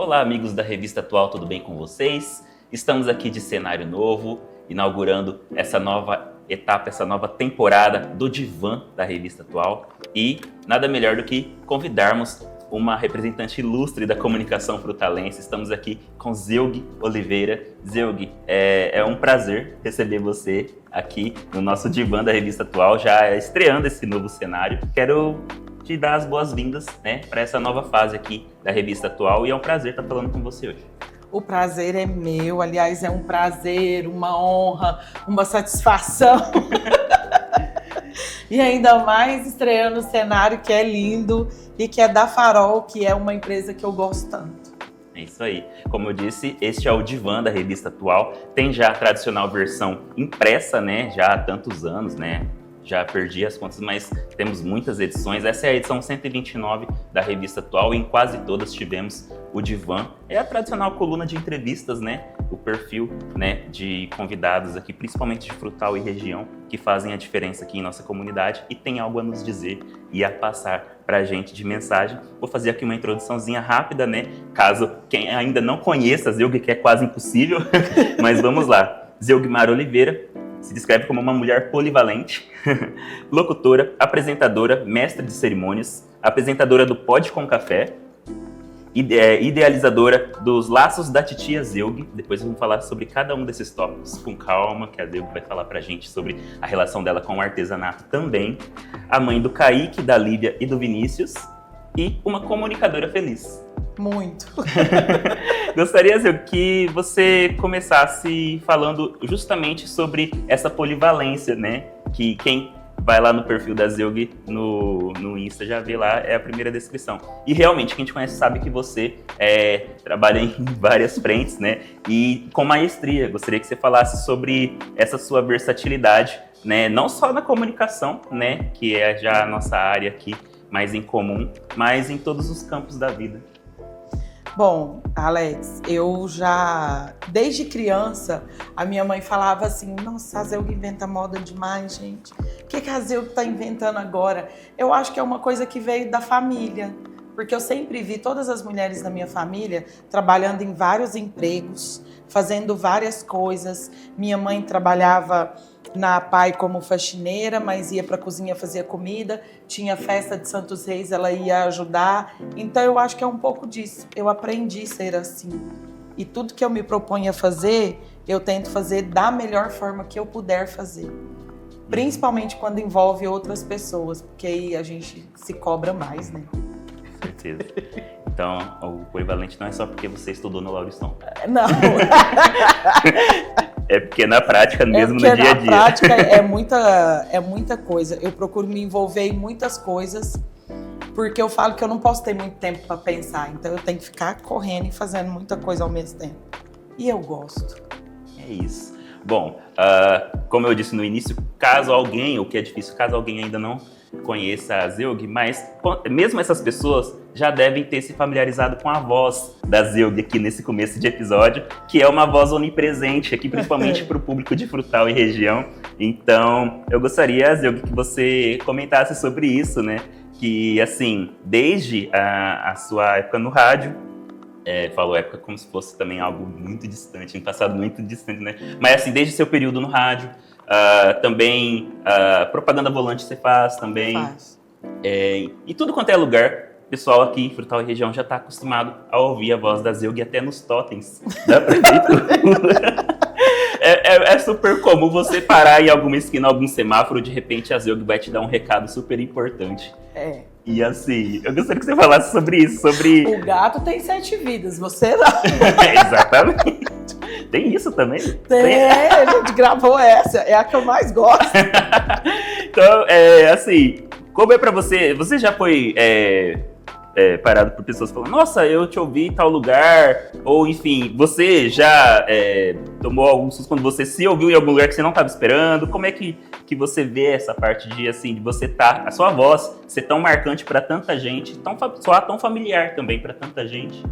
Olá, amigos da Revista Atual, tudo bem com vocês? Estamos aqui de cenário novo, inaugurando essa nova etapa, essa nova temporada do Divã da Revista Atual. E nada melhor do que convidarmos uma representante ilustre da comunicação frutalense. Estamos aqui com Zeug Oliveira. Zeug, é um prazer receber você aqui no nosso Divã da Revista Atual, já estreando esse novo cenário. Quero te dar as boas-vindas, né, para essa nova fase aqui da Revista Atual e é um prazer estar falando com você hoje. O prazer é meu, aliás, é um prazer, uma honra, uma satisfação. E ainda mais estreando o cenário que é lindo e que é da Farol, que é uma empresa que eu gosto tanto. É isso aí. Como eu disse, este é o Divã da Revista Atual. Tem já a tradicional versão impressa, né, já há tantos anos, né? Já perdi as contas, mas temos muitas edições. Essa é a edição 129 da Revista Atual e em quase todas tivemos o Divã. É a tradicional coluna de entrevistas, né? O perfil, né, de convidados aqui, principalmente de Frutal e região, que fazem a diferença aqui em nossa comunidade e tem algo a nos dizer e a passar pra gente de mensagem. Vou fazer aqui uma introduçãozinha rápida, né? Caso quem ainda não conheça a Zeug, que é quase impossível, mas vamos lá. Zeugmar Oliveira se descreve como uma mulher polivalente, locutora, apresentadora, mestre de cerimônias, apresentadora do Pode com Café, idealizadora dos Laços da Titia Zeug. Depois vamos falar sobre cada um desses tópicos com calma, que a Zeug vai falar pra gente sobre a relação dela com o artesanato também. A mãe do Kaique, da Lívia e do Vinícius e uma comunicadora feliz. Muito. Gostaria, Zeug, que você começasse falando justamente sobre essa polivalência, né? Que quem vai lá no perfil da Zeug no Insta já vê lá, é a primeira descrição. E realmente, quem te conhece sabe que você trabalha em várias frentes, né? E com maestria. Gostaria que você falasse sobre essa sua versatilidade, né? Não só na comunicação, né? Que é já a nossa área aqui mais em comum, mas em todos os campos da vida. Bom, Alex, eu já, desde criança, a minha mãe falava assim, nossa, a Zeug inventa moda demais, gente. O que a Zeug tá inventando agora? Eu acho que é uma coisa que veio da família, porque eu sempre vi todas as mulheres da minha família trabalhando em vários empregos, fazendo várias coisas. Minha mãe trabalhava na PAI como faxineira, mas ia para a cozinha fazer comida, tinha festa de Santos Reis, ela ia ajudar. Então eu acho que é um pouco disso. Eu aprendi a ser assim. E tudo que eu me proponho a fazer, eu tento fazer da melhor forma que eu puder fazer. Principalmente quando envolve outras pessoas, porque aí a gente se cobra mais, né? Com certeza. Então, o polivalente não é só porque você estudou no Lauriston. Não. É porque na prática mesmo, no dia a dia. Na prática é muita coisa. Eu procuro me envolver em muitas coisas, porque eu falo que eu não posso ter muito tempo para pensar. Então eu tenho que ficar correndo e fazendo muita coisa ao mesmo tempo. E eu gosto. É isso. Bom, como eu disse no início, caso alguém, o que é difícil, caso alguém ainda não conheça a Zeug, mas mesmo essas pessoas já devem ter se familiarizado com a voz da Zeug aqui nesse começo de episódio, que é uma voz onipresente aqui, principalmente para o público de Frutal e região. Então, eu gostaria, Zeug, que você comentasse sobre isso, né? Que, assim, desde a sua época no rádio, falou época como se fosse também algo muito distante, um passado muito distante, né? Mas, assim, desde seu período no rádio, também propaganda volante você faz também. Faz. E tudo quanto é lugar, o pessoal aqui em Frutal e região já está acostumado a ouvir a voz da Zeug até nos totens da prefeitura. É super comum você parar em alguma esquina, algum semáforo, de repente a Zeug vai te dar um recado super importante. E assim, eu gostaria que você falasse sobre isso, sobre... O gato tem 7 vidas, você não. Exatamente. Tem isso também? Tem, a gente gravou essa, é a que eu mais gosto. Então, assim, como é pra você? Você já foi parado por pessoas falando, nossa, eu te ouvi em tal lugar, ou enfim, você já tomou algum susto quando você se ouviu em algum lugar que você não estava esperando? Como é que você vê essa parte de, assim, de você a sua voz ser tão marcante para tanta gente, soar tão familiar também para tanta gente?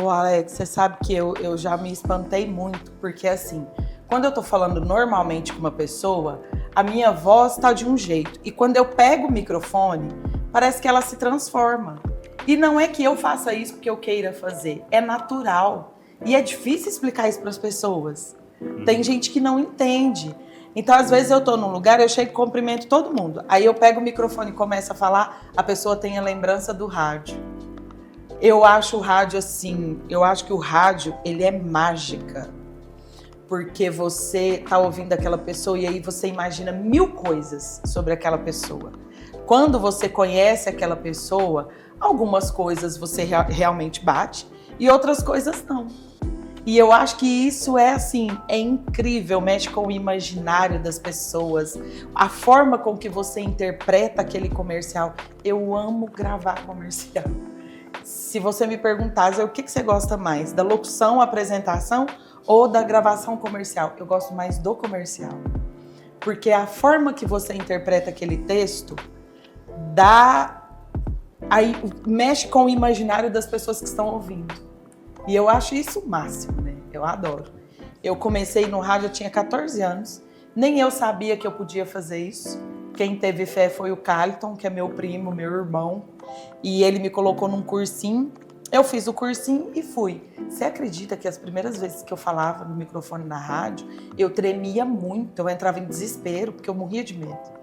Ô Alex, você sabe que eu já me espantei muito, porque assim, quando eu tô falando normalmente com uma pessoa, a minha voz tá de um jeito, e quando eu pego o microfone, parece que ela se transforma. E não é que eu faça isso porque eu queira fazer, é natural. E é difícil explicar isso para as pessoas. Tem gente que não entende. Então, às vezes eu tô num lugar, eu chego e cumprimento todo mundo. Aí eu pego o microfone e começo a falar, a pessoa tem a lembrança do rádio. Eu acho o rádio assim, eu acho que o rádio, ele é mágica. Porque você tá ouvindo aquela pessoa e aí você imagina 1000 coisas sobre aquela pessoa. Quando você conhece aquela pessoa, algumas coisas você realmente bate e outras coisas não. E eu acho que isso é assim, é incrível, mexe com o imaginário das pessoas, a forma com que você interpreta aquele comercial. Eu amo gravar comercial. Se você me perguntasse o que você gosta mais, da locução, apresentação ou da gravação comercial? Eu gosto mais do comercial. Porque a forma que você interpreta aquele texto aí mexe com o imaginário das pessoas que estão ouvindo. E eu acho isso o máximo, né? Eu adoro. Eu comecei no rádio, eu tinha 14 anos. Nem eu sabia que eu podia fazer isso. Quem teve fé foi o Carlton, que é meu primo, meu irmão. E ele me colocou num cursinho. Eu fiz o cursinho e fui. Você acredita que as primeiras vezes que eu falava no microfone na rádio, eu tremia muito, eu entrava em desespero, porque eu morria de medo.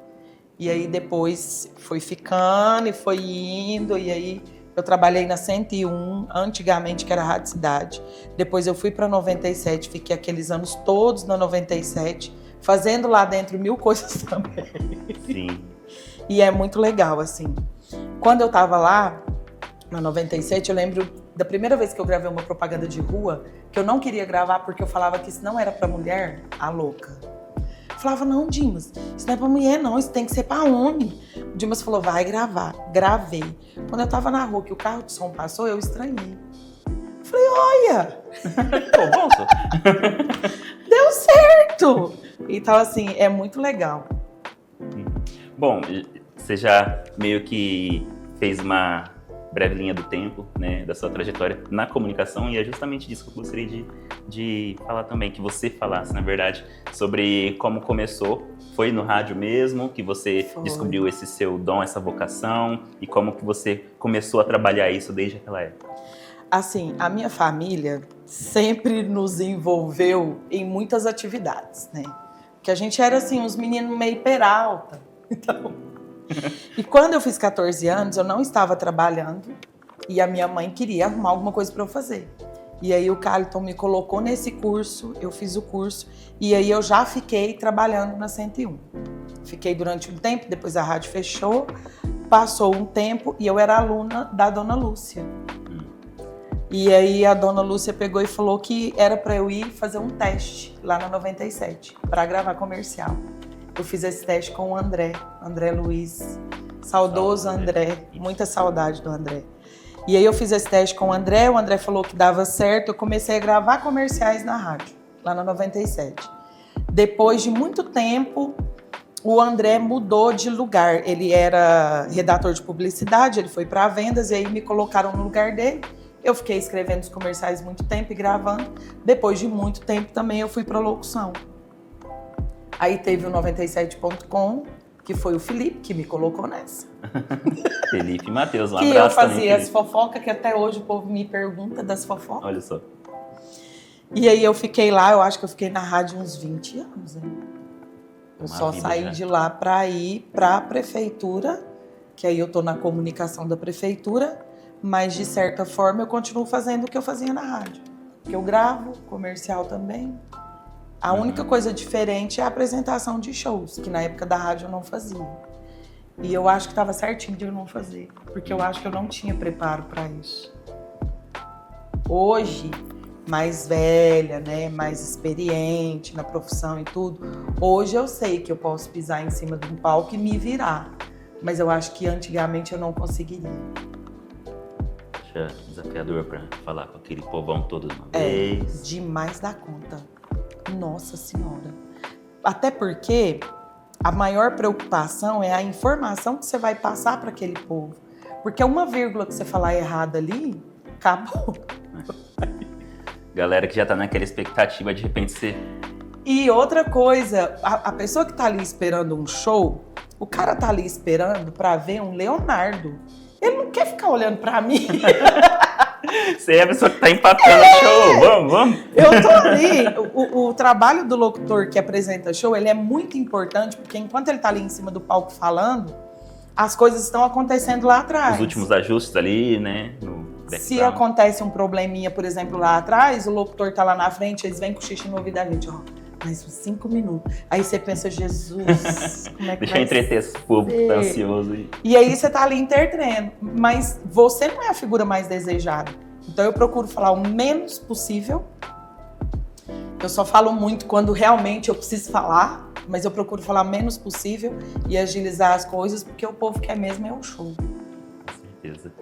E aí depois foi ficando e foi indo, e aí eu trabalhei na 101, antigamente que era Rádio Cidade. Depois eu fui para 97, fiquei aqueles anos todos na 97, fazendo lá dentro 1000 coisas também. Sim. E é muito legal, assim. Quando eu tava lá, na 97, eu lembro da primeira vez que eu gravei uma propaganda de rua, que eu não queria gravar porque eu falava que isso não era pra mulher, a louca. Eu falava, não, Dimas, isso não é pra mulher não, isso tem que ser pra homem. O Dimas falou, vai gravar. Gravei. Quando eu tava na rua, que o carro de som passou, eu estranhei. Falei, olha! Pô, bom, só. Deu certo! Então, assim, é muito legal. Bom, você já meio que fez uma breve linha do tempo, né, da sua trajetória na comunicação, e é justamente disso que eu gostaria de falar também, que você falasse, na verdade, sobre como começou. Foi no rádio mesmo que você descobriu esse seu dom, essa vocação, e como que você começou a trabalhar isso desde aquela época? Assim, a minha família sempre nos envolveu em muitas atividades, né? Porque a gente era, assim, uns meninos meio peralta. Então... E quando eu fiz 14 anos, eu não estava trabalhando e a minha mãe queria arrumar alguma coisa para eu fazer. E aí o Carlton me colocou nesse curso, eu fiz o curso e aí eu já fiquei trabalhando na 101. Fiquei durante um tempo, depois a rádio fechou, passou um tempo e eu era aluna da Dona Lúcia. E aí a Dona Lúcia pegou e falou que era para eu ir fazer um teste lá na 97 para gravar comercial. Eu fiz esse teste com o André Luiz, saudoso André, muita saudade do André. E aí eu fiz esse teste com o André falou que dava certo, eu comecei a gravar comerciais na rádio, lá na 97. Depois de muito tempo, o André mudou de lugar, ele era redator de publicidade, ele foi para vendas e aí me colocaram no lugar dele. Eu fiquei escrevendo os comerciais muito tempo e gravando. Depois de muito tempo também eu fui para locução. Aí teve o 97.com, que foi o Felipe que me colocou nessa. Felipe e Matheus, um que abraço eu fazia também, as fofocas, que até hoje o povo me pergunta das fofocas. Olha só. E aí eu fiquei lá, eu acho que eu fiquei na rádio uns 20 anos. Hein? Eu Uma só vida saí já. de lá para ir para a prefeitura, que aí eu tô na comunicação da prefeitura, mas de certa forma eu continuo fazendo o que eu fazia na rádio. Que eu gravo, comercial também. A única coisa diferente é a apresentação de shows, que na época da rádio eu não fazia. E eu acho que estava certinho de eu não fazer, porque eu acho que eu não tinha preparo para isso. Hoje, mais velha, né, mais experiente na profissão e tudo, hoje eu sei que eu posso pisar em cima de um palco e me virar. Mas eu acho que antigamente eu não conseguiria. Acha desafiador para falar com aquele povão todo de uma vez. Demais da conta. Nossa Senhora. Até porque a maior preocupação é a informação que você vai passar para aquele povo. Porque uma vírgula que você falar errada ali, acabou. Galera que já tá naquela expectativa de repente ser... E outra coisa, a pessoa que tá ali esperando um show, o cara tá ali esperando para ver um Leonardo. Ele não quer ficar olhando pra mim. Você é a pessoa que tá empatando o show, vamos. Eu tô ali, o trabalho do locutor que apresenta show, ele é muito importante, porque enquanto ele tá ali em cima do palco falando, as coisas estão acontecendo lá atrás. Os últimos ajustes ali, né? No Se acontece um probleminha, por exemplo, lá atrás, o locutor tá lá na frente, eles vêm com xixi no ouvido da gente, ó, mais uns 5 minutos. Aí você pensa, Jesus, como é que Deixa vai eu entreter esse povo que tá ansioso aí. E aí você tá ali intertendo, mas você não é a figura mais desejada. Então eu procuro falar o menos possível. Eu só falo muito quando realmente eu preciso falar, mas eu procuro falar o menos possível e agilizar as coisas, porque o povo quer mesmo é o show. Com certeza.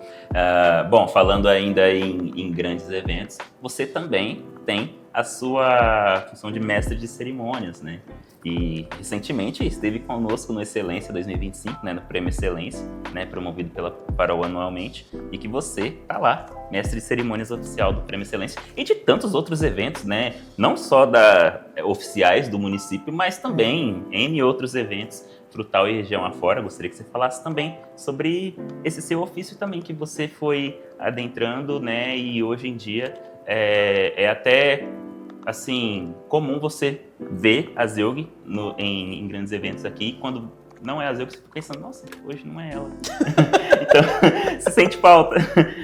Bom, falando ainda em grandes eventos, você também tem a sua função de mestre de cerimônias, né? E recentemente esteve conosco no Excelência 2025, né, no Prêmio Excelência, né, promovido pela Farol anualmente, e que você tá lá, mestre de cerimônias oficial do Prêmio Excelência e de tantos outros eventos, né, não só oficiais do município, mas também N outros eventos, Frutal e região afora. Gostaria que você falasse também sobre esse seu ofício também, que você foi adentrando, né, e hoje em dia é até assim, comum você ver a Zeug em grandes eventos aqui, quando não é a Zeug, você fica pensando, nossa, hoje não é ela. Então, se sente falta.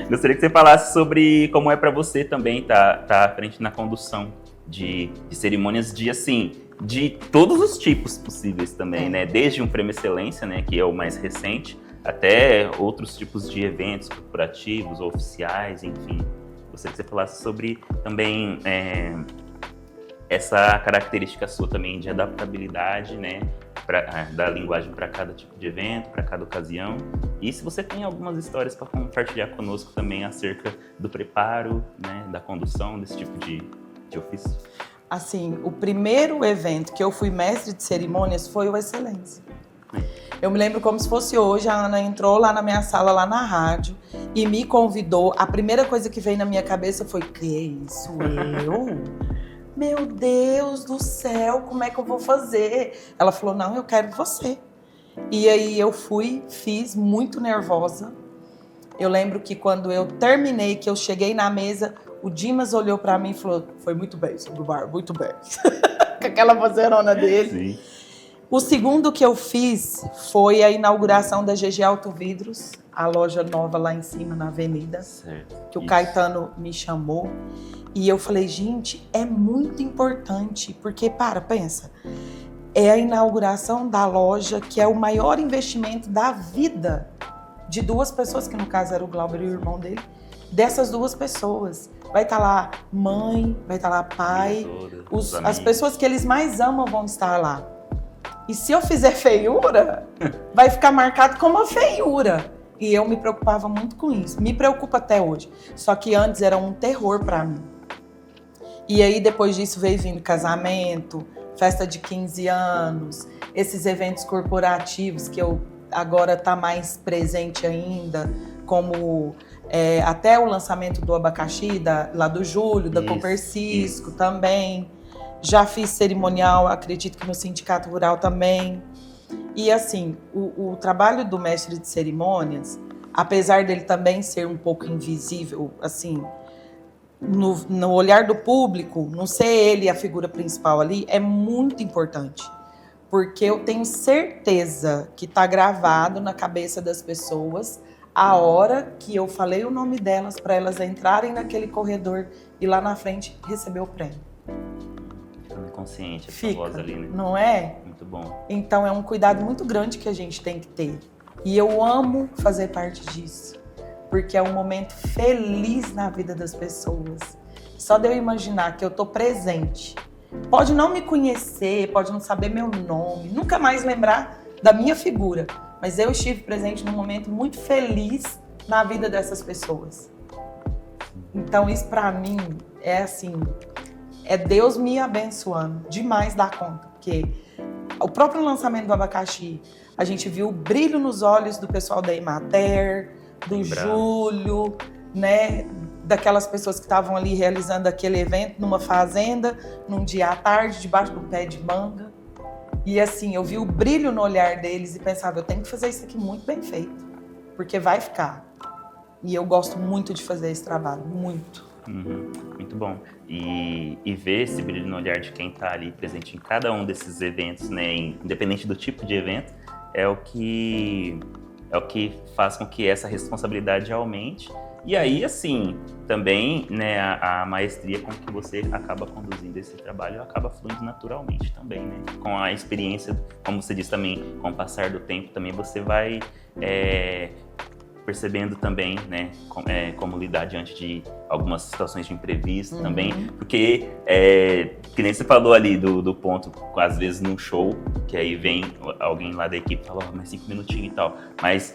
Gostaria que você falasse sobre como é para você também tá à frente na condução de cerimônias de todos os tipos possíveis também, né? Desde um Prêmio Excelência, né, que é o mais recente, até outros tipos de eventos corporativos, oficiais, enfim. Gostaria que você falasse sobre também essa característica sua também de adaptabilidade, né, da linguagem para cada tipo de evento, para cada ocasião. E se você tem algumas histórias para compartilhar conosco também acerca do preparo, né, da condução desse tipo de ofício. Assim, o primeiro evento que eu fui mestre de cerimônias foi o Excelência. Eu me lembro como se fosse hoje, a Ana entrou lá na minha sala, lá na rádio, e me convidou. A primeira coisa que veio na minha cabeça foi, que isso, eu? Meu Deus do céu, como é que eu vou fazer? Ela falou, não, eu quero você. E aí eu fui, fiz, muito nervosa. Eu lembro que quando eu terminei, que eu cheguei na mesa, o Dimas olhou pra mim e falou, foi muito bem, sobre o bar, muito bem. Com aquela vozeirona dele. Sim. O segundo que eu fiz foi a inauguração da GG Auto Vidros, a loja nova lá em cima, na avenida, certo. Que o Caetano me chamou. E eu falei, gente, é muito importante, porque, pensa, é a inauguração da loja, que é o maior investimento da vida de duas pessoas, que no caso era o Glauber e o irmão dele, dessas duas pessoas. Vai estar lá mãe, vai estar lá pai, as pessoas que eles mais amam vão estar lá. E se eu fizer feiura, vai ficar marcado como uma feiura. E eu me preocupava muito com isso. Me preocupa até hoje. Só que antes era um terror para mim. E aí depois disso veio vindo casamento, festa de 15 anos, esses eventos corporativos que eu agora tá mais presente ainda, como até o lançamento do abacaxi, lá do Júlio, da Copercisco também. Já fiz cerimonial, acredito que no Sindicato Rural também. E assim, o trabalho do mestre de cerimônias, apesar dele também ser um pouco invisível, assim, no olhar do público, não ser ele a figura principal ali, é muito importante. Porque eu tenho certeza que está gravado na cabeça das pessoas a hora que eu falei o nome delas para elas entrarem naquele corredor e lá na frente receber o prêmio. Consciente, essa Fica, voz ali, né? Não é? Muito bom. Então é um cuidado muito grande que a gente tem que ter. E eu amo fazer parte disso, porque é um momento feliz na vida das pessoas. Só de eu imaginar que eu tô presente. Pode não me conhecer, pode não saber meu nome, nunca mais lembrar da minha figura, mas eu estive presente num momento muito feliz na vida dessas pessoas. Então isso pra mim é assim, é Deus me abençoando demais da conta, porque o próprio lançamento do abacaxi, a gente viu o brilho nos olhos do pessoal da Emater, do Júlio, né, daquelas pessoas que estavam ali realizando aquele evento numa fazenda, num dia à tarde, debaixo de um pé de manga. E assim, eu vi o brilho no olhar deles e pensava, eu tenho que fazer isso aqui muito bem feito, porque vai ficar. E eu gosto muito de fazer esse trabalho, muito. Muito bom. E ver esse brilho no olhar de quem está ali presente em cada um desses eventos, né, independente do tipo de evento, é o que faz com que essa responsabilidade aumente. E aí, assim, também, né, a maestria com que você acaba conduzindo esse trabalho acaba fluindo naturalmente também, né? Com a experiência, como você disse também, com o passar do tempo também você vai percebendo também, né, como lidar diante de algumas situações de imprevisto também, porque, que nem você falou ali do ponto, às vezes num show, que aí vem alguém lá da equipe e fala, mais 5 minutinhos e tal, mas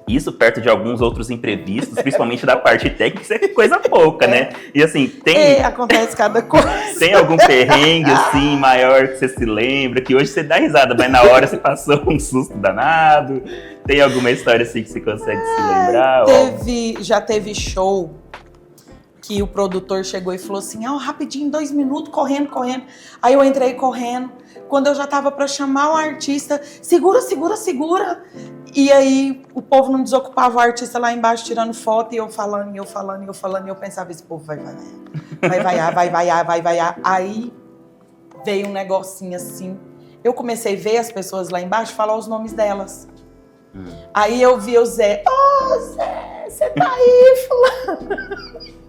isso perto de alguns outros imprevistos, principalmente da parte técnica, isso é coisa pouca, né? E assim, acontece cada coisa. Tem algum perrengue, assim, maior que você se lembra, que hoje você dá risada, mas na hora você passou um susto danado? Tem alguma história assim que você consegue se lembrar? Já teve show que o produtor chegou e falou assim, rapidinho, 2 minutos, correndo. Aí eu entrei correndo. Quando eu já tava pra chamar o artista, segura. E aí o povo não desocupava o artista lá embaixo tirando foto, e eu falando, e eu pensava, esse povo vai vaiar. Aí veio um negocinho assim. Eu comecei a ver as pessoas lá embaixo falar os nomes delas. Aí eu vi o Zé. Zé, você tá aí, fulano?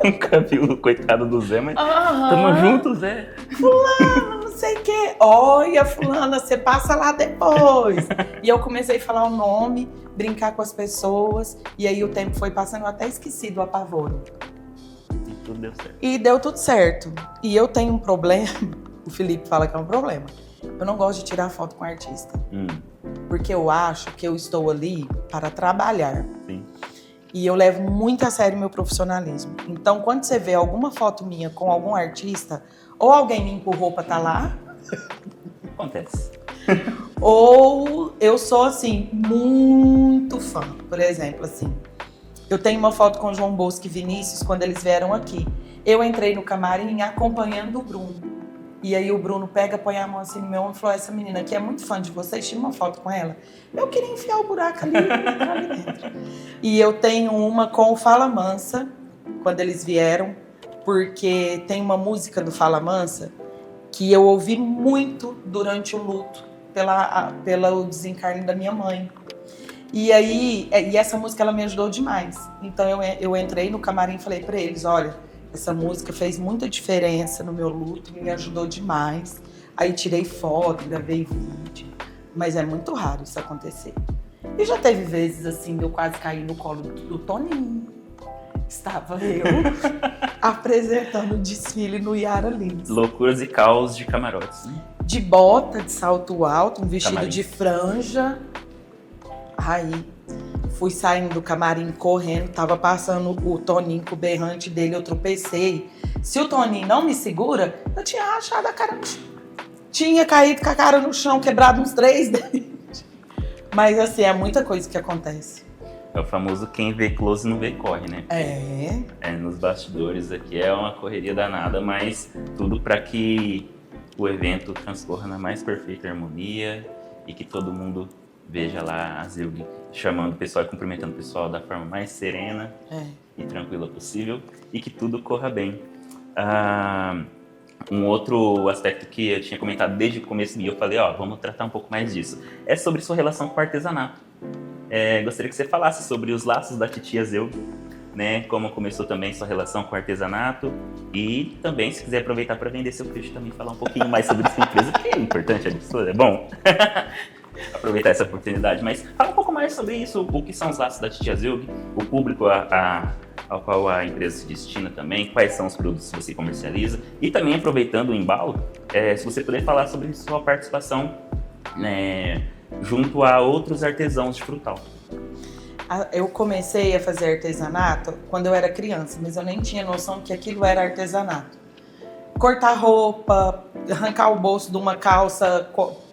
Nunca vi o coitado do Zé, mas tamo junto, Zé. Fulano, não sei o quê. Olha, fulana, você passa lá depois. E eu comecei a falar o nome, brincar com as pessoas. E aí o tempo foi passando, eu até esqueci do apavoro. E tudo deu certo. E deu tudo certo. E eu tenho um problema, o Felipe fala que é um problema. Eu não gosto de tirar foto com artista. Porque eu acho que eu estou ali para trabalhar. Sim. E eu levo muito a sério meu profissionalismo. Então, quando você vê alguma foto minha com algum artista, ou alguém me empurrou pra estar lá. Acontece. Ou eu sou, assim, muito fã. Por exemplo, assim, eu tenho uma foto com o João Bosco e Vinícius quando eles vieram aqui. Eu entrei no camarim acompanhando o Bruno. E aí o Bruno põe a mão assim no meu ombro e falou, essa menina aqui é muito fã de vocês, tira uma foto com ela. Eu queria enfiar o buraco ali e entrar ali dentro. E eu tenho uma com o Fala Mansa, quando eles vieram, porque tem uma música do Fala Mansa que eu ouvi muito durante o luto, pelo desencarne da minha mãe. E aí, essa música ela me ajudou demais. Então eu entrei no camarim e falei pra eles, olha, essa música fez muita diferença no meu luto, me ajudou demais. Aí tirei foto, gravei vídeo. Mas é muito raro isso acontecer. E já teve vezes assim, eu quase caí no colo do Toninho. Estava eu apresentando o desfile no Yara Lins. Loucuras e caos de camarotes. De bota, de salto alto, um vestido Camarim. de franja. Aí fui saindo do camarim correndo, tava passando o Toninho com o berrante dele, eu tropecei. Se o Toninho não me segura, eu tinha rachado a cara no chão. Tinha caído com a cara no chão, quebrado uns 3 dentes. Mas assim, é muita coisa que acontece. É o famoso quem vê close não vê corre, né? Nos bastidores aqui é uma correria danada, mas tudo para que o evento transcorra na mais perfeita harmonia e que todo mundo veja lá a Zilg chamando o pessoal e cumprimentando o pessoal da forma mais serena e tranquila possível e que tudo corra bem. Um outro aspecto que eu tinha comentado desde o começo e eu falei, vamos tratar um pouco mais disso, é sobre sua relação com o artesanato. Gostaria que você falasse sobre os laços da titia Zilg, né? Como começou também sua relação com o artesanato e também, se quiser aproveitar para vender seu peixe também, falar um pouquinho mais sobre sua empresa, que é importante, é bom. Aproveitar essa oportunidade, mas fala um pouco mais sobre isso, o que são os laços da titia Zilg, o público ao qual a empresa se destina também, quais são os produtos que você comercializa e também aproveitando o embalo, se você puder falar sobre sua participação, né, junto a outros artesãos de frutal. Eu comecei a fazer artesanato quando eu era criança, mas eu nem tinha noção que aquilo era artesanato. Cortar roupa, arrancar o bolso de uma calça,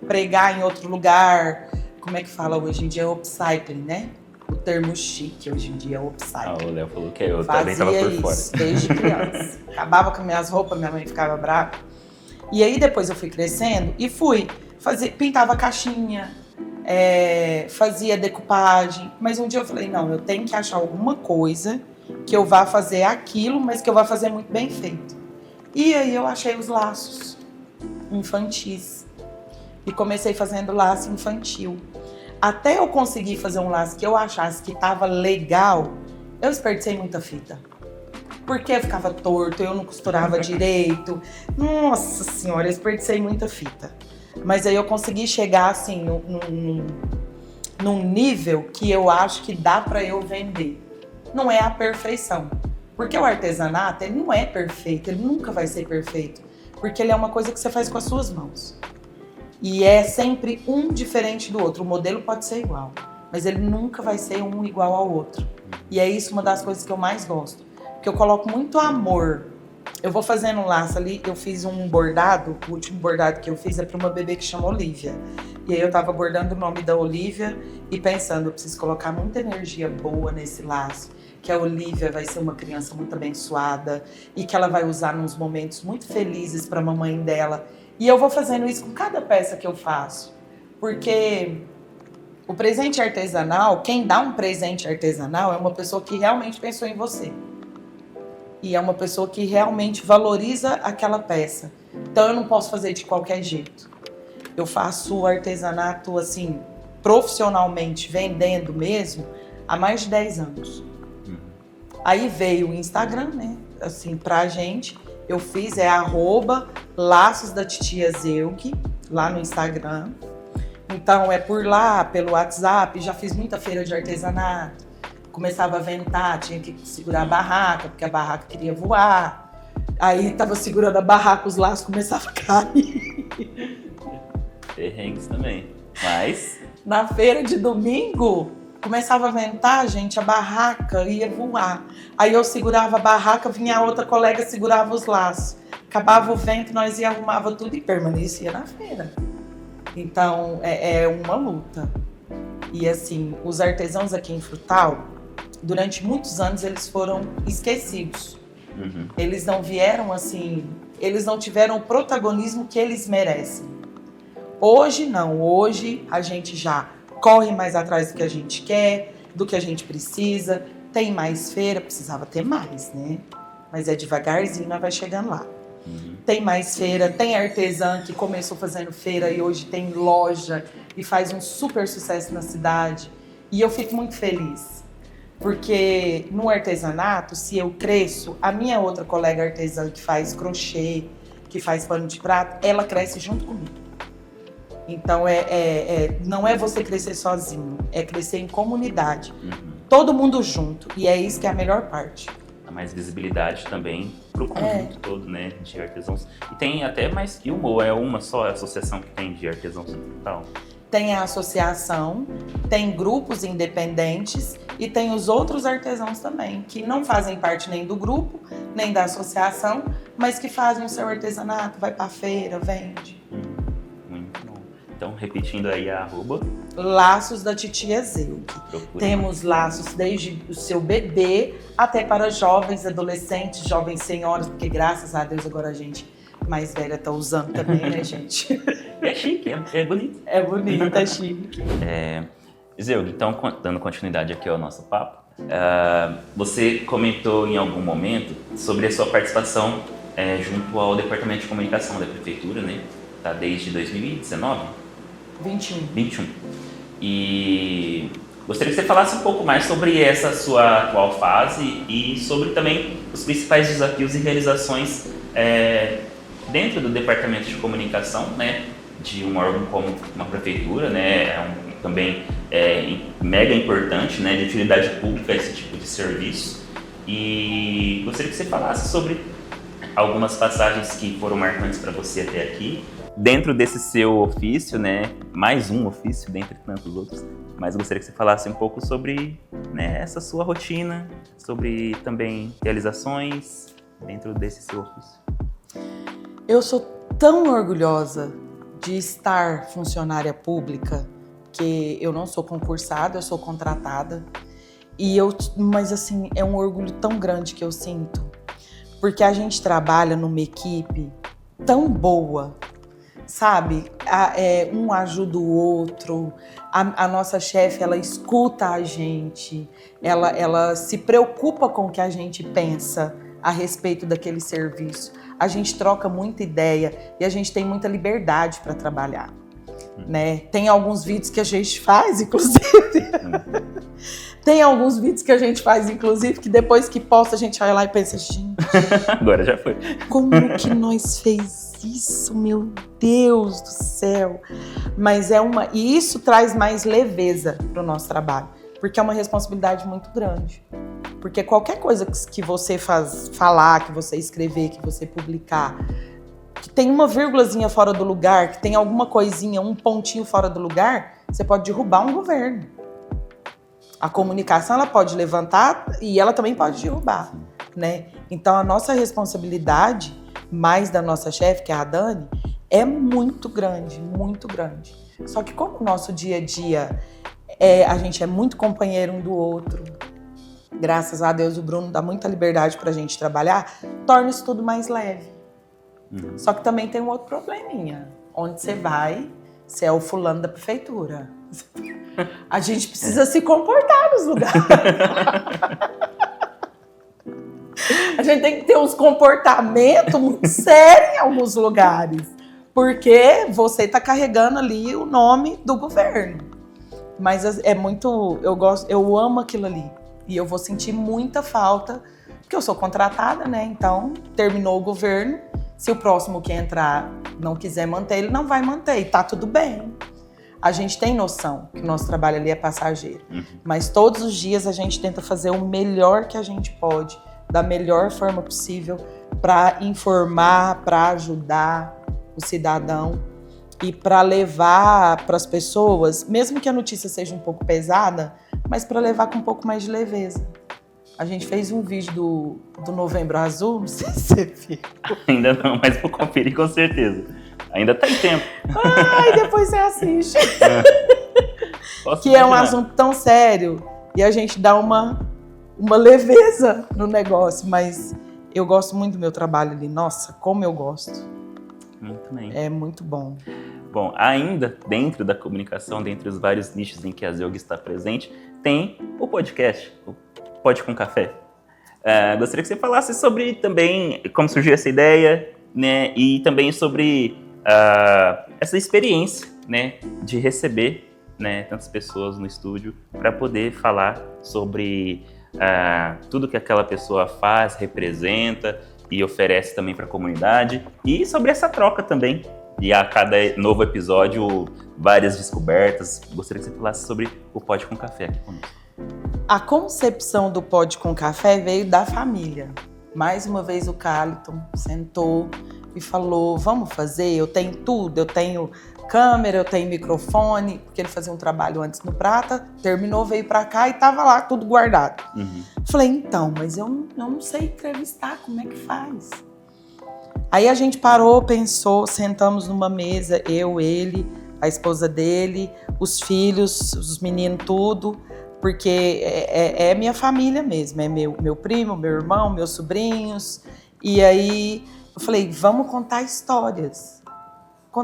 pregar em outro lugar. Como é que fala hoje em dia? É upcycling, né? O termo chique hoje em dia é upcycling. O Léo falou que eu também estava por isso fora. Desde criança. Acabava com minhas roupas, minha mãe ficava brava. E aí depois eu fui crescendo e pintava caixinha, fazia decupagem. Mas um dia eu falei, não, eu tenho que achar alguma coisa que eu vá fazer aquilo, mas que eu vá fazer muito bem feito. E aí eu achei os laços infantis. E comecei fazendo laço infantil. Até eu conseguir fazer um laço que eu achasse que estava legal, eu desperdicei muita fita. Porque ficava torto, eu não costurava direito. Nossa senhora, eu desperdicei muita fita. Mas aí eu consegui chegar assim num nível que eu acho que dá para eu vender. Não é a perfeição. Porque o artesanato, ele não é perfeito, ele nunca vai ser perfeito. Porque ele é uma coisa que você faz com as suas mãos. E é sempre um diferente do outro. O modelo pode ser igual, mas ele nunca vai ser um igual ao outro. E é isso uma das coisas que eu mais gosto. Porque eu coloco muito amor. Eu vou fazendo um laço ali, eu fiz um bordado, o último bordado que eu fiz é para uma bebê que chama Olivia. E aí eu tava bordando o nome da Olivia e pensando, eu preciso colocar muita energia boa nesse laço, que a Olivia vai ser uma criança muito abençoada e que ela vai usar nos momentos muito felizes para a mamãe dela. E eu vou fazendo isso com cada peça que eu faço, porque o presente artesanal, quem dá um presente artesanal é uma pessoa que realmente pensou em você. E é uma pessoa que realmente valoriza aquela peça. Então eu não posso fazer de qualquer jeito. Eu faço artesanato assim, profissionalmente, vendendo mesmo, há mais de 10 anos. Aí veio o Instagram, né? Assim, pra gente, eu fiz @laços da titia Zeug, lá no Instagram. Então é por lá, pelo WhatsApp, já fiz muita feira de artesanato. Começava a ventar, tinha que segurar a barraca, porque a barraca queria voar. Aí tava segurando a barraca, os laços começavam a cair. Perrengues também, mas... Na feira de domingo, começava a ventar, gente, a barraca ia voar. Aí eu segurava a barraca, vinha a outra colega, segurava os laços. Acabava o vento, nós ia arrumava tudo e permanecia na feira. Então, é uma luta. E assim, os artesãos aqui em Frutal, durante muitos anos eles foram esquecidos. Eles não vieram assim, eles não tiveram o protagonismo que eles merecem. Hoje não, hoje a gente já corre mais atrás do que a gente quer, do que a gente precisa, tem mais feira, precisava ter mais, né? Mas é devagarzinho, nós vai chegando lá. Tem mais feira, tem artesã que começou fazendo feira e hoje tem loja e faz um super sucesso na cidade. E eu fico muito feliz. Porque no artesanato, se eu cresço, a minha outra colega artesã que faz crochê, que faz pano de prato, ela cresce junto comigo. Então, não é você crescer sozinho, é crescer em comunidade. Todo mundo junto, e é isso que é a melhor parte. Dá mais visibilidade também pro conjunto todo, né, de artesãos. E tem até mais que uma, ou é uma só associação que tem de artesãos e tal? Tem a associação, tem grupos independentes e tem os outros artesãos também, que não fazem parte nem do grupo, nem da associação, mas que fazem o seu artesanato, vai pra feira, vende. Muito bom. Então, repetindo aí a @ Laços da titia Zeug. Temos laços desde o seu bebê até para jovens, adolescentes, jovens senhoras, porque graças a Deus agora a gente mais velha tá usando também, né, gente? É chique, é bonito. É bonito, é chique. Zeug, então, dando continuidade aqui ao nosso papo, você comentou em algum momento sobre a sua participação junto ao Departamento de Comunicação da Prefeitura, né? Tá desde 2019? 21. E gostaria que você falasse um pouco mais sobre essa sua atual fase e sobre também os principais desafios e realizações dentro do Departamento de Comunicação, né, de um órgão como uma prefeitura, né, também mega importante, né, de utilidade pública esse tipo de serviço. E gostaria que você falasse sobre algumas passagens que foram marcantes para você até aqui. Dentro desse seu ofício, né, mais um ofício dentre tantos outros, mas gostaria que você falasse um pouco sobre, né, essa sua rotina, sobre também realizações dentro desse seu ofício. Eu sou tão orgulhosa de estar funcionária pública, que eu não sou concursada, eu sou contratada. Mas assim, é um orgulho tão grande que eu sinto, porque a gente trabalha numa equipe tão boa, sabe? Um ajuda o outro. A nossa chefe, ela escuta a gente, ela se preocupa com o que a gente pensa a respeito daquele serviço. A gente troca muita ideia e a gente tem muita liberdade para trabalhar, né? Tem alguns vídeos que a gente faz, inclusive. Tem alguns vídeos que a gente faz, inclusive, que depois que posta a gente vai lá e pensa, gente... Agora já foi. Como que nós fez isso, meu Deus do céu? Mas e isso traz mais leveza para o nosso trabalho, porque é uma responsabilidade muito grande. Porque qualquer coisa que você falar, que você escrever, que você publicar, que tem uma vírgulazinha fora do lugar, que tem alguma coisinha, um pontinho fora do lugar, você pode derrubar um governo. A comunicação, ela pode levantar e ela também pode derrubar, né? Então, a nossa responsabilidade, mais da nossa chefe, que é a Dani, é muito grande, muito grande. Só que como o nosso dia a dia, a gente é muito companheiro um do outro, graças a Deus o Bruno dá muita liberdade pra gente trabalhar, torna isso tudo mais leve. Só que também tem um outro probleminha. Onde você vai, você é o fulano da prefeitura. A gente precisa se comportar nos lugares. A gente tem que ter uns comportamentos muito sérios em alguns lugares. Porque você está carregando ali o nome do governo. Mas é muito... Eu amo aquilo ali. E eu vou sentir muita falta, porque eu sou contratada, né? Então, terminou o governo. Se o próximo que entrar não quiser manter, ele não vai manter. E tá tudo bem. A gente tem noção que o nosso trabalho ali é passageiro. Mas todos os dias a gente tenta fazer o melhor que a gente pode, da melhor forma possível, para informar, para ajudar o cidadão e para levar para as pessoas, mesmo que a notícia seja um pouco pesada, mas para levar com um pouco mais de leveza. A gente fez um vídeo do Novembro Azul, não sei se você viu. Ainda não, mas vou conferir com certeza. Ainda tem tempo. Ai, depois você assiste. Posso Que imaginar. é um assunto tão sério e a gente dá uma leveza no negócio, mas eu gosto muito do meu trabalho ali. Nossa, como eu gosto. Muito bem. É muito bom. Bom, ainda dentro da comunicação, dentre os vários nichos em que a Zelg está presente, tem o podcast, o Pode com Café. Gostaria que você falasse sobre também como surgiu essa ideia, né, e também sobre essa experiência, né, de receber, né, tantas pessoas no estúdio para poder falar sobre tudo que aquela pessoa faz, representa e oferece também para a comunidade, e sobre essa troca também. E a cada novo episódio, várias descobertas. Gostaria que você falasse sobre o Pode com Café aqui conosco. A concepção do Pode com Café veio da família. Mais uma vez o Carlton sentou e falou, vamos fazer, eu tenho tudo, eu tenho câmera, eu tenho microfone, porque ele fazia um trabalho antes no Prata, terminou, veio pra cá e tava lá tudo guardado. Falei, então, mas eu não sei entrevistar, como é que faz? Aí a gente parou, pensou, sentamos numa mesa, eu, ele, a esposa dele, os filhos, os meninos, tudo, porque é minha família mesmo, é meu primo, meu irmão, meus sobrinhos. E aí eu falei, vamos contar histórias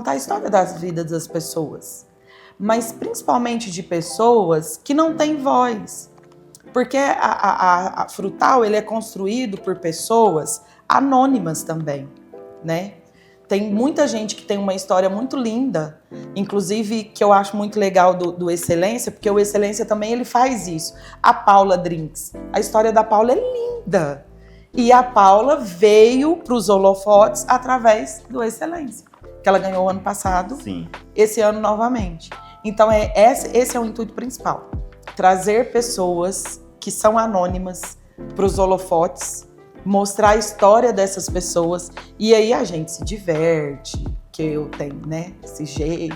a história das vidas das pessoas, mas principalmente de pessoas que não têm voz, porque a Frutal ele é construído por pessoas anônimas também, né? Tem muita gente que tem uma história muito linda, inclusive que eu acho muito legal do Excelência, porque o Excelência também ele faz isso. A Paula Drinks, a história da Paula é linda. E a Paula veio para os holofotes através do Excelência, que ela ganhou ano passado, Sim. Esse ano novamente. Então esse é o intuito principal, trazer pessoas que são anônimas para os holofotes, mostrar a história dessas pessoas, e aí a gente se diverte, que eu tenho, né, esse jeito,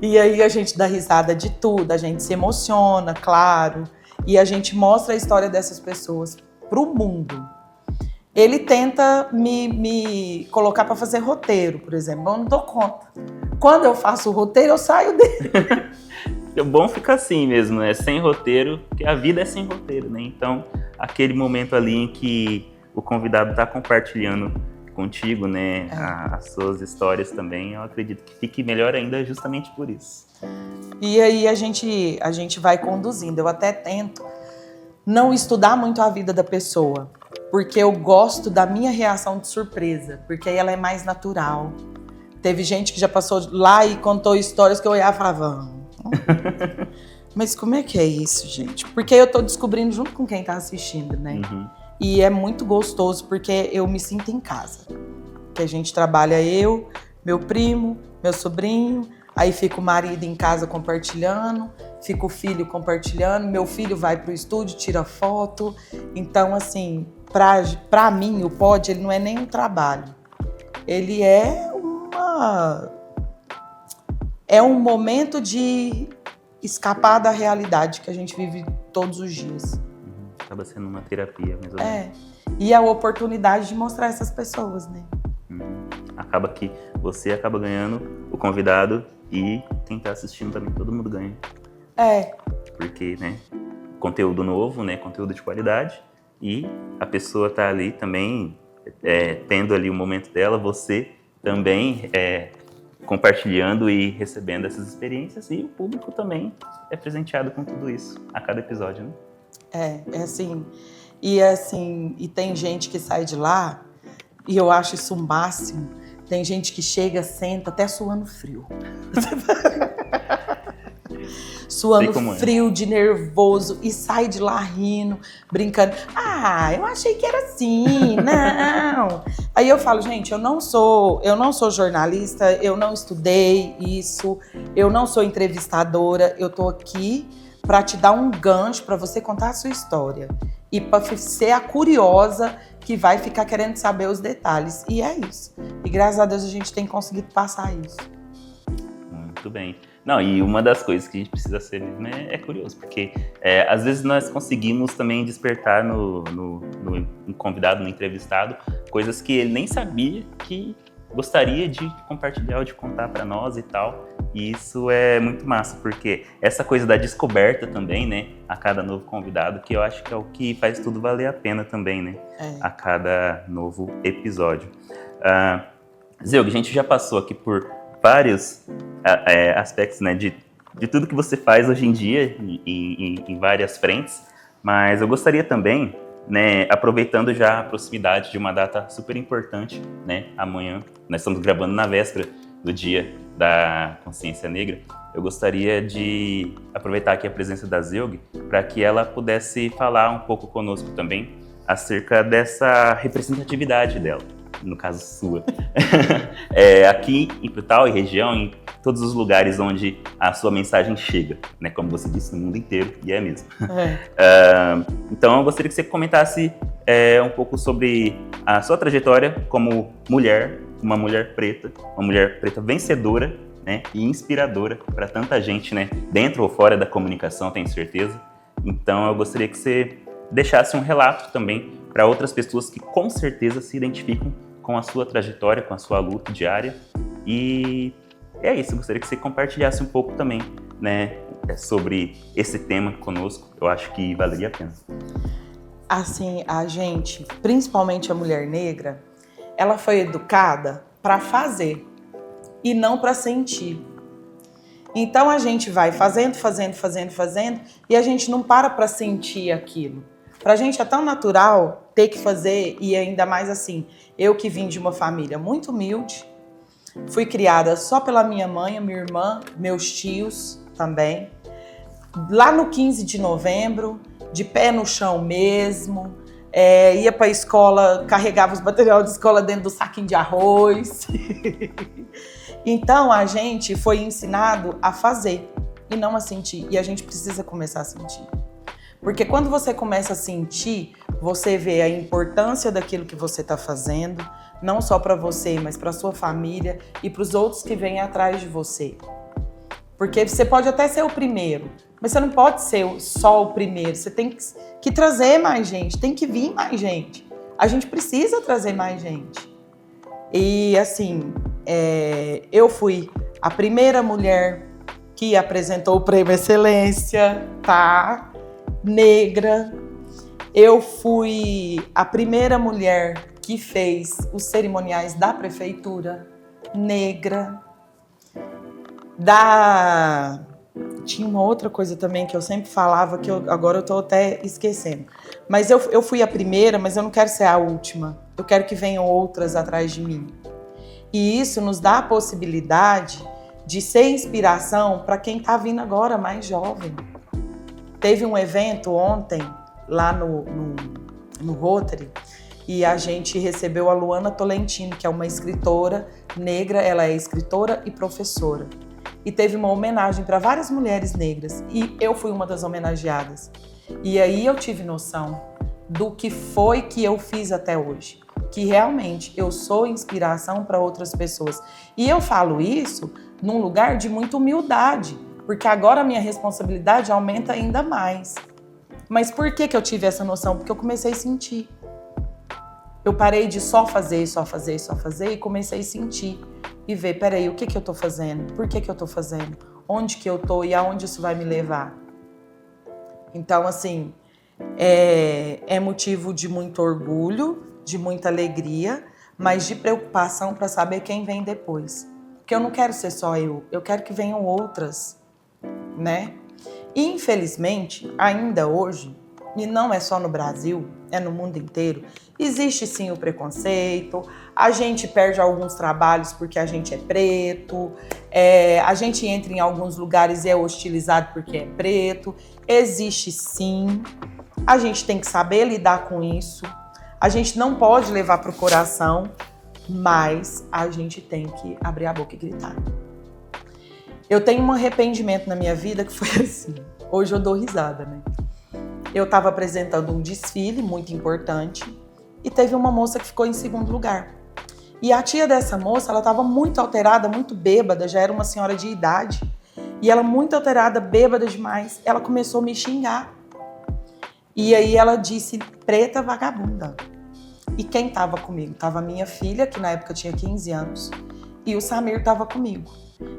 e aí a gente dá risada de tudo, a gente se emociona, claro, e a gente mostra a história dessas pessoas pro mundo. Ele tenta me colocar para fazer roteiro, por exemplo, eu não dou conta. Quando eu faço o roteiro, eu saio dele. É bom ficar assim mesmo, né? Sem roteiro, porque a vida é sem roteiro, né? Então, aquele momento ali em que o convidado está compartilhando contigo, né? As suas histórias também, eu acredito que fique melhor ainda justamente por isso. E aí a gente vai conduzindo. Eu até tento não estudar muito a vida da pessoa, porque eu gosto da minha reação de surpresa, porque aí ela é mais natural. Teve gente que já passou lá e contou histórias que eu olhava e falava, mas como é que é isso, gente? Porque eu tô descobrindo junto com quem tá assistindo, né? Uhum. E é muito gostoso, porque eu me sinto em casa. Que a gente trabalha eu, meu primo, meu sobrinho, aí fica o marido em casa compartilhando, fica o filho compartilhando, meu filho vai pro estúdio, tira foto. Então, assim, pra mim, o pod, ele não é nem um trabalho. Ele é um momento de escapar da realidade que a gente vive todos os dias. Acaba sendo uma terapia, mais ou menos. E a oportunidade de mostrar essas pessoas, né? Acaba que você acaba ganhando, o convidado e quem tá assistindo também, todo mundo ganha. Porque, né, conteúdo novo, né, conteúdo de qualidade, e a pessoa tá ali também tendo ali o momento dela, você também compartilhando e recebendo essas experiências, e o público também é presenteado com tudo isso a cada episódio, né? E tem gente que sai de lá, e eu acho isso o máximo. Tem gente que chega, senta, até suando frio. Suando frio, de nervoso, e sai de lá rindo, brincando. Eu achei que era assim, não. Aí eu falo, gente, eu não sou jornalista, eu não estudei isso, eu não sou entrevistadora, eu tô aqui para te dar um gancho para você contar a sua história. E para ser a curiosa que vai ficar querendo saber os detalhes. E é isso. E graças a Deus a gente tem conseguido passar isso. Muito bem. Não, e uma das coisas que a gente precisa ser mesmo é curioso, porque às vezes nós conseguimos também despertar no convidado, no entrevistado, coisas que ele nem sabia que gostaria de compartilhar ou de contar para nós e tal. E isso é muito massa, porque essa coisa da descoberta também, né, a cada novo convidado, que eu acho que é o que faz tudo valer a pena também, né, a cada novo episódio. Zeug, a gente já passou aqui por vários aspectos, né, de tudo que você faz hoje em dia, em várias frentes, mas eu gostaria também, né, aproveitando já a proximidade de uma data super importante, né, amanhã, nós estamos gravando na véspera do Dia da Consciência Negra, eu gostaria de aproveitar aqui a presença da Zeug para que ela pudesse falar um pouco conosco também acerca dessa representatividade dela, no caso sua, aqui em Frutal e região, em todos os lugares onde a sua mensagem chega, né, como você disse, no mundo inteiro, e é mesmo. Então eu gostaria que você comentasse um pouco sobre a sua trajetória como mulher, uma mulher preta vencedora, né, e inspiradora para tanta gente, né, dentro ou fora da comunicação, tenho certeza. Então eu gostaria que você deixasse um relato também para outras pessoas que com certeza se identificam com a sua trajetória, com a sua luta diária. E é isso, eu gostaria que você compartilhasse um pouco também, né, sobre esse tema conosco. Eu acho que valeria a pena. Assim, a gente, principalmente a mulher negra, ela foi educada para fazer e não para sentir. Então a gente vai fazendo e a gente não para sentir aquilo. Pra gente é tão natural ter que fazer, e ainda mais assim, eu que vim de uma família muito humilde, fui criada só pela minha mãe, minha irmã, meus tios também. Lá no 15 de novembro, de pé no chão mesmo, ia pra escola, carregava os materiais de escola dentro do saquinho de arroz. Então a gente foi ensinado a fazer e não a sentir, e a gente precisa começar a sentir. Porque quando você começa a sentir, você vê a importância daquilo que você está fazendo, não só para você, mas para sua família e para os outros que vêm atrás de você. Porque você pode até ser o primeiro, mas você não pode ser só o primeiro. Você tem que trazer mais gente, tem que vir mais gente. A gente precisa trazer mais gente. E assim, eu fui a primeira mulher que apresentou o Prêmio Excelência, tá? Negra. Eu fui a primeira mulher que fez os cerimoniais da prefeitura, negra. Tinha uma outra coisa também que eu sempre falava, que agora eu tô até esquecendo. Mas eu fui a primeira, mas eu não quero ser a última. Eu quero que venham outras atrás de mim. E isso nos dá a possibilidade de ser inspiração para quem está vindo agora mais jovem. Teve um evento ontem, lá no Rotary, e a gente recebeu a Luana Tolentino, que é uma escritora negra, ela é escritora e professora. E teve uma homenagem para várias mulheres negras, e eu fui uma das homenageadas. E aí eu tive noção do que foi que eu fiz até hoje, que realmente eu sou inspiração para outras pessoas. E eu falo isso num lugar de muita humildade, porque agora a minha responsabilidade aumenta ainda mais. Mas por que eu tive essa noção? Porque eu comecei a sentir. Eu parei de só fazer e comecei a sentir e ver, peraí, o que eu tô fazendo? Por que eu tô fazendo? Onde que eu tô e aonde isso vai me levar? Então, assim, é motivo de muito orgulho, de muita alegria, mas de preocupação para saber quem vem depois. Porque eu não quero ser só eu quero que venham outras, né? E, infelizmente, ainda hoje, e não é só no Brasil, é no mundo inteiro, existe sim o preconceito, a gente perde alguns trabalhos porque a gente é preto, a gente entra em alguns lugares e é hostilizado porque é preto, existe sim, a gente tem que saber lidar com isso, a gente não pode levar para o coração, mas a gente tem que abrir a boca e gritar. Eu tenho um arrependimento na minha vida que foi assim, hoje eu dou risada, né? Eu estava apresentando um desfile muito importante e teve uma moça que ficou em segundo lugar. E a tia dessa moça, ela estava muito alterada, muito bêbada, já era uma senhora de idade. E ela muito alterada, bêbada demais, ela começou a me xingar. E aí ela disse, preta vagabunda. E quem estava comigo? Tava a minha filha, que na época tinha 15 anos, e o Samir estava comigo.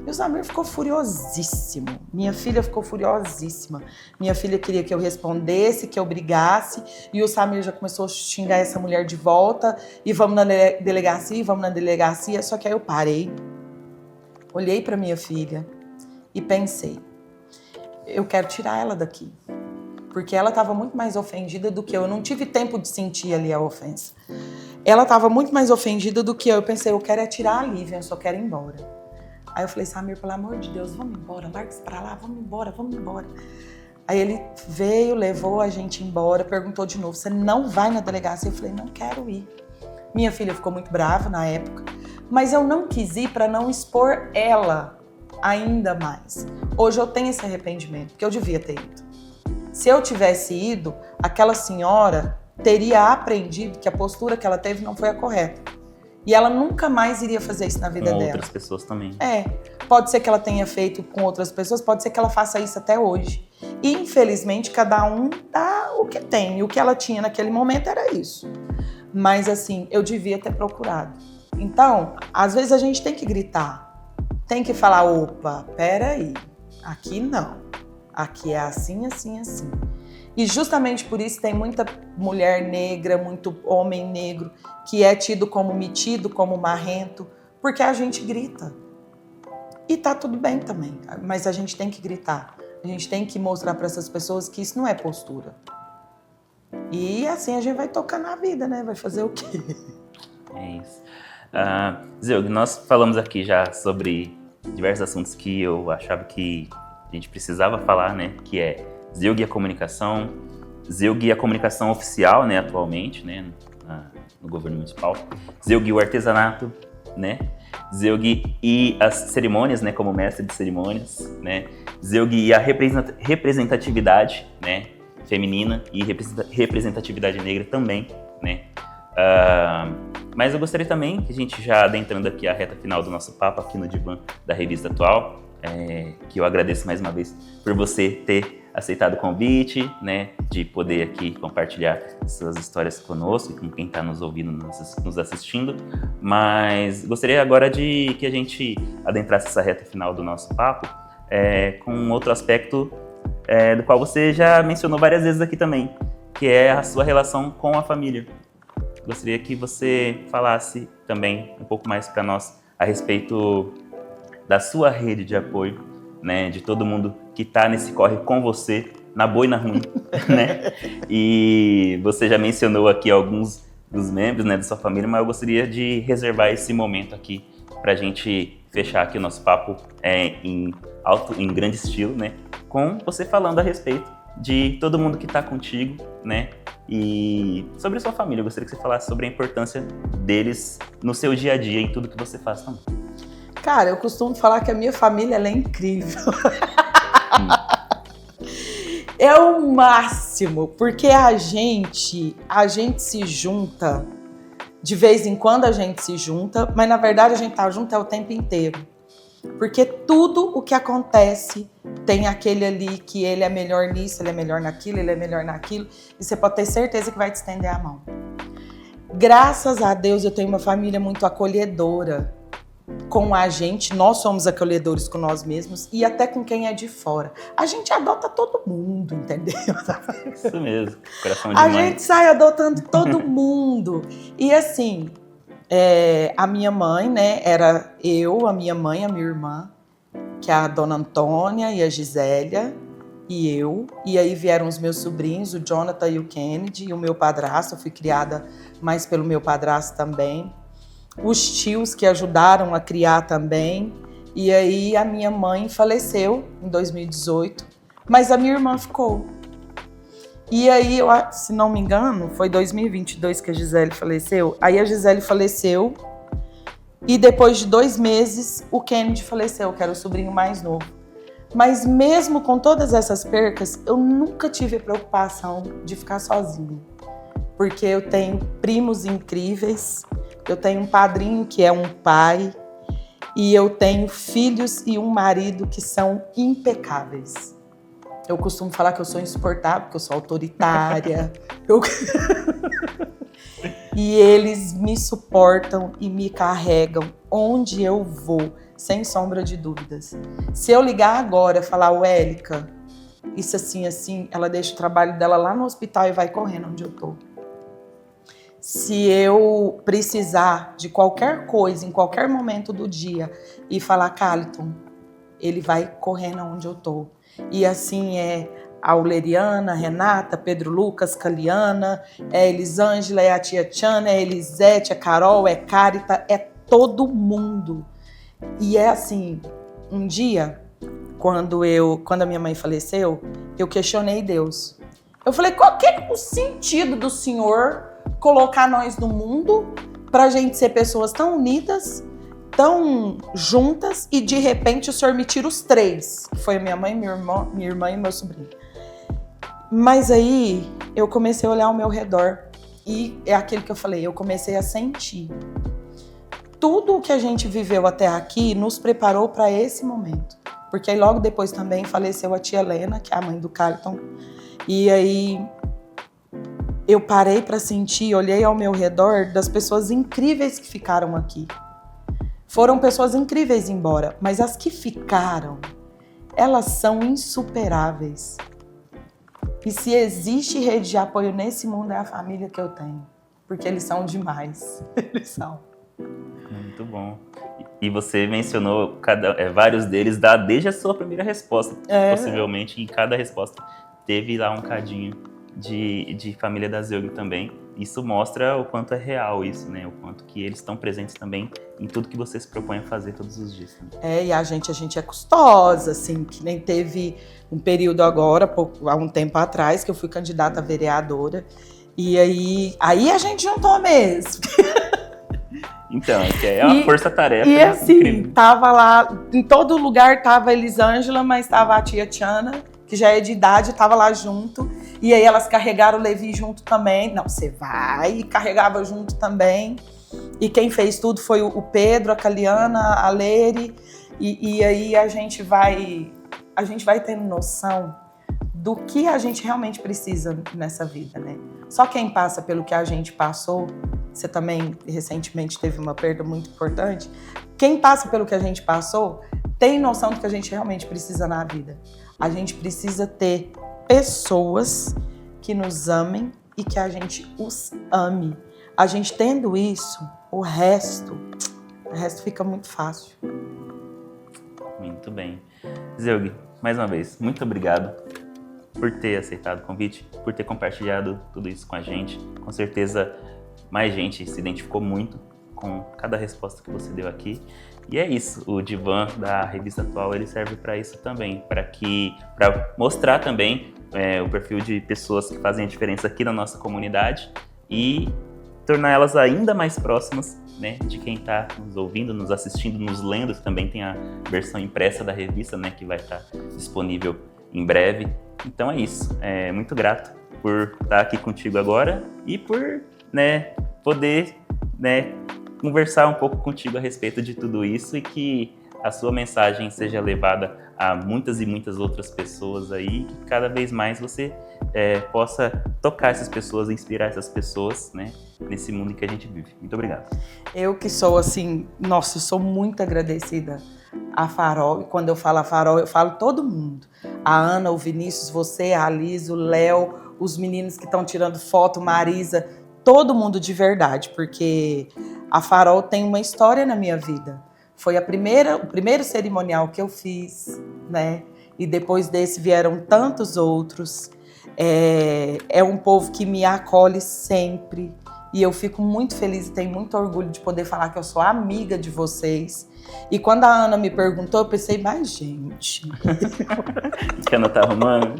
E o Samir ficou furiosíssimo. Minha filha ficou furiosíssima. Minha filha queria que eu respondesse, que eu brigasse. E o Samir já começou a xingar essa mulher de volta. E vamos na delegacia, vamos na delegacia. Só que aí eu parei, olhei para minha filha e pensei, eu quero tirar ela daqui. Porque ela estava muito mais ofendida do que eu. Eu não tive tempo de sentir ali a ofensa. Ela estava muito mais ofendida do que eu. Eu pensei, eu quero tirar a Lívia, eu só quero ir embora. Aí eu falei, Samir, pelo amor de Deus, vamos embora, larga isso pra lá, vamos embora. Aí ele veio, levou a gente embora, perguntou de novo, você não vai na delegacia? Eu falei, não quero ir. Minha filha ficou muito brava na época, mas eu não quis ir para não expor ela ainda mais. Hoje eu tenho esse arrependimento, porque eu devia ter ido. Se eu tivesse ido, aquela senhora teria aprendido que a postura que ela teve não foi a correta. E ela nunca mais iria fazer isso na vida dela. Com outras pessoas também. Pode ser que ela tenha feito com outras pessoas, pode ser que ela faça isso até hoje. E, infelizmente, cada um dá o que tem. E o que ela tinha naquele momento era isso. Mas, assim, eu devia ter procurado. Então, às vezes a gente tem que gritar. Tem que falar, opa, peraí, aqui não. Aqui é assim, assim, assim. E justamente por isso tem muita mulher negra, muito homem negro que é tido como metido, como marrento, porque a gente grita. E tá tudo bem também, mas a gente tem que gritar. A gente tem que mostrar para essas pessoas que isso não é postura. E assim a gente vai tocar na vida, né? Vai fazer o quê? É isso. Zeug, nós falamos aqui já sobre diversos assuntos que eu achava que a gente precisava falar, né? Que é Zeug e a comunicação, Zeug e a comunicação oficial, né, atualmente, né, no governo municipal, Zeug e o artesanato, né, Zeug e as cerimônias, né, como mestre de cerimônias, né, Zeug e a representatividade, né, feminina e representatividade negra também, né. Mas eu gostaria também que a gente já adentrando aqui a reta final do nosso papo aqui no Divã da Revista Atual, que eu agradeço mais uma vez por você ter aceitado o convite, né, de poder aqui compartilhar suas histórias conosco e com quem está nos ouvindo, nos assistindo, mas gostaria agora de que a gente adentrasse essa reta final do nosso papo com um outro aspecto do qual você já mencionou várias vezes aqui também, que é a sua relação com a família. gostaria que você falasse também um pouco mais para nós a respeito da sua rede de apoio, né, de todo mundo que está nesse corre com você, na boa e na ruim, né? E você já mencionou aqui alguns dos membros, né, da sua família, mas eu gostaria de reservar esse momento aqui para a gente fechar aqui o nosso papo em grande estilo, né, com você falando a respeito de todo mundo que está contigo, né, e sobre a sua família. Eu gostaria que você falasse sobre a importância deles no seu dia a dia, em tudo que você faz também. Cara, eu costumo falar que a minha família ela é incrível. É o máximo, porque a gente se junta, de vez em quando a gente se junta, mas na verdade a gente tá junto o tempo inteiro. Porque tudo o que acontece tem aquele ali que ele é melhor nisso, ele é melhor naquilo, ele é melhor naquilo, e você pode ter certeza que vai te estender a mão. Graças a Deus eu tenho uma família muito acolhedora com a gente, nós somos acolhedores com nós mesmos e até com quem é de fora. A gente adota todo mundo, entendeu? Isso mesmo, coração de mãe. A gente sai adotando todo mundo. E assim, a minha mãe, né, era eu, a minha mãe, a minha irmã, que é a dona Antônia e a Gisélia, e eu. E aí vieram os meus sobrinhos, o Jonathan e o Kennedy, e o meu padrasto. Eu fui criada mais pelo meu padrasto também. Os tios que ajudaram a criar também. E aí a minha mãe faleceu em 2018, mas a minha irmã ficou. E aí, se não me engano, foi 2022 que a Gisele faleceu. Aí a Gisele faleceu e depois de 2 meses o Kennedy faleceu, que era o sobrinho mais novo. Mas mesmo com todas essas percas, eu nunca tive a preocupação de ficar sozinha. Porque eu tenho primos incríveis, eu tenho um padrinho que é um pai, e eu tenho filhos e um marido que são impecáveis. Eu costumo falar que eu sou insuportável, porque eu sou autoritária. E eles me suportam e me carregam onde eu vou, sem sombra de dúvidas. Se eu ligar agora e falar, Wélica, isso assim, assim, ela deixa o trabalho dela lá no hospital e vai correndo onde eu tô. Se eu precisar de qualquer coisa, em qualquer momento do dia, e falar, Caliton, ele vai correndo onde eu tô. E assim é a Aureliana, a Renata, Pedro Lucas, Caliana, é Elisângela, é a tia Tiana, é Elisete, é Carol, é Carita, é todo mundo. E é assim, um dia, quando a minha mãe faleceu, eu questionei Deus. Eu falei, qual que é o sentido do Senhor colocar nós no mundo pra gente ser pessoas tão unidas, tão juntas, e de repente o Senhor me tira os 3, que foi a minha mãe, minha irmã e meu sobrinho. Mas aí eu comecei a olhar ao meu redor e é aquilo que eu falei, eu comecei a sentir. Tudo o que a gente viveu até aqui nos preparou para esse momento. Porque aí logo depois também faleceu a tia Helena, que é a mãe do Caliton. E aí eu parei para sentir, olhei ao meu redor das pessoas incríveis que ficaram aqui. Foram pessoas incríveis embora, mas as que ficaram, elas são insuperáveis. E se existe rede de apoio nesse mundo, é a família que eu tenho. Porque eles são demais. Eles são. Muito bom. E você mencionou vários deles desde a sua primeira resposta. Possivelmente em cada resposta teve lá um cadinho de família da Zeug também. Isso mostra o quanto é real isso, né? O quanto que eles estão presentes também em tudo que você se propõe a fazer todos os dias. Né? E a gente é custosa, assim, que nem teve um período agora, há um tempo atrás, que eu fui candidata a vereadora. E aí a gente juntou mesmo. Então, é uma força-tarefa. E assim, incrível. Tava lá, em todo lugar tava a Elisângela, mas tava a tia Tiana, que já é de idade, tava lá junto. E aí elas carregaram o Levi junto também. Não, você vai, e carregava junto também. E quem fez tudo foi o Pedro, a Caliana, a Leire. E aí a gente vai tendo noção do que a gente realmente precisa nessa vida, né? Só quem passa pelo que a gente passou, você também recentemente teve uma perda muito importante, quem passa pelo que a gente passou tem noção do que a gente realmente precisa na vida. A gente precisa ter pessoas que nos amem e que a gente os ame. a gente tendo isso, o resto fica muito fácil. Muito bem. Zeug, mais uma vez, muito obrigado por ter aceitado o convite, por ter compartilhado tudo isso com a gente. Com certeza, mais gente se identificou muito com cada resposta que você deu aqui. E é isso, o Divã da Revista Atual, ele serve para isso também, para mostrar também o perfil de pessoas que fazem a diferença aqui na nossa comunidade e tornar elas ainda mais próximas, né, de quem está nos ouvindo, nos assistindo, nos lendo. Também tem a versão impressa da revista, né, que vai estar disponível em breve. Então é isso, muito grato por estar aqui contigo agora e por, né, poder, né, conversar um pouco contigo a respeito de tudo isso e que a sua mensagem seja levada a muitas e muitas outras pessoas aí, que cada vez mais você possa tocar essas pessoas, inspirar essas pessoas, né, nesse mundo em que a gente vive. Muito obrigado. Eu que sou assim, nossa, eu sou muito agradecida à Farol, e quando eu falo a Farol, eu falo todo mundo. A Ana, o Vinícius, você, a Alice, o Léo, os meninos que estão tirando foto, Marisa, todo mundo de verdade, porque a Farol tem uma história na minha vida. Foi o primeiro cerimonial que eu fiz, né? E depois desse vieram tantos outros. É um povo que me acolhe sempre. E eu fico muito feliz e tenho muito orgulho de poder falar que eu sou amiga de vocês. E quando a Ana me perguntou, eu pensei, mas gente... Que Ana tá arrumando?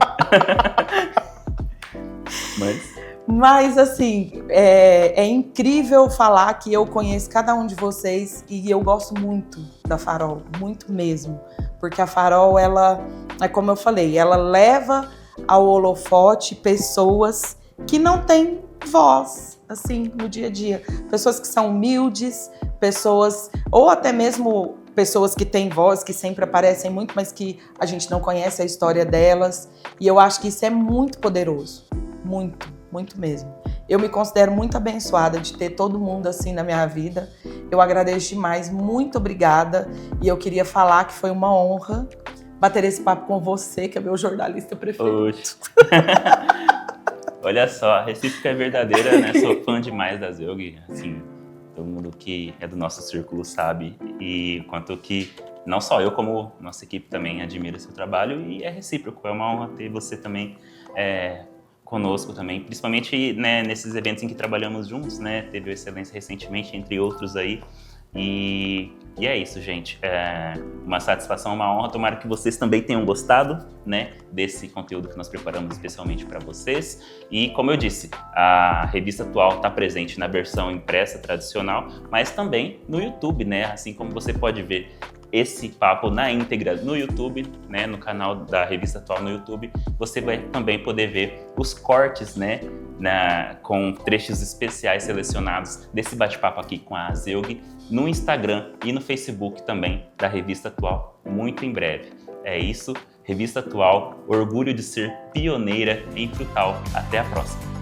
Mas assim, é incrível falar que eu conheço cada um de vocês e eu gosto muito da Farol, muito mesmo. Porque a Farol, ela, é como eu falei, ela leva ao holofote pessoas que não têm voz, assim, no dia a dia. Pessoas que são humildes, pessoas, ou até mesmo pessoas que têm voz, que sempre aparecem muito, mas que a gente não conhece a história delas. E eu acho que isso é muito poderoso, muito mesmo. Eu me considero muito abençoada de ter todo mundo assim na minha vida. Eu agradeço demais, muito obrigada. E eu queria falar que foi uma honra bater esse papo com você, que é meu jornalista preferido. Olha só, a recíproca é verdadeira, né? Sou fã demais da Zeug, assim, todo mundo que é do nosso círculo sabe, e quanto que não só eu, como nossa equipe também admira seu trabalho, e é recíproco, é uma honra ter você também conosco também, principalmente, né, nesses eventos em que trabalhamos juntos, né? Teve o Excelência recentemente, entre outros aí. E é isso, gente. Uma satisfação, uma honra. Tomara que vocês também tenham gostado, né, desse conteúdo que nós preparamos especialmente para vocês. E, como eu disse, a Revista Atual está presente na versão impressa tradicional, mas também no YouTube, né? Assim como você pode ver esse papo na íntegra no YouTube, né, no canal da Revista Atual no YouTube, você vai também poder ver os cortes, né, com trechos especiais selecionados desse bate-papo aqui com a Zeug no Instagram e no Facebook também da Revista Atual, muito em breve. É isso, Revista Atual, orgulho de ser pioneira em Frutal. Até a próxima!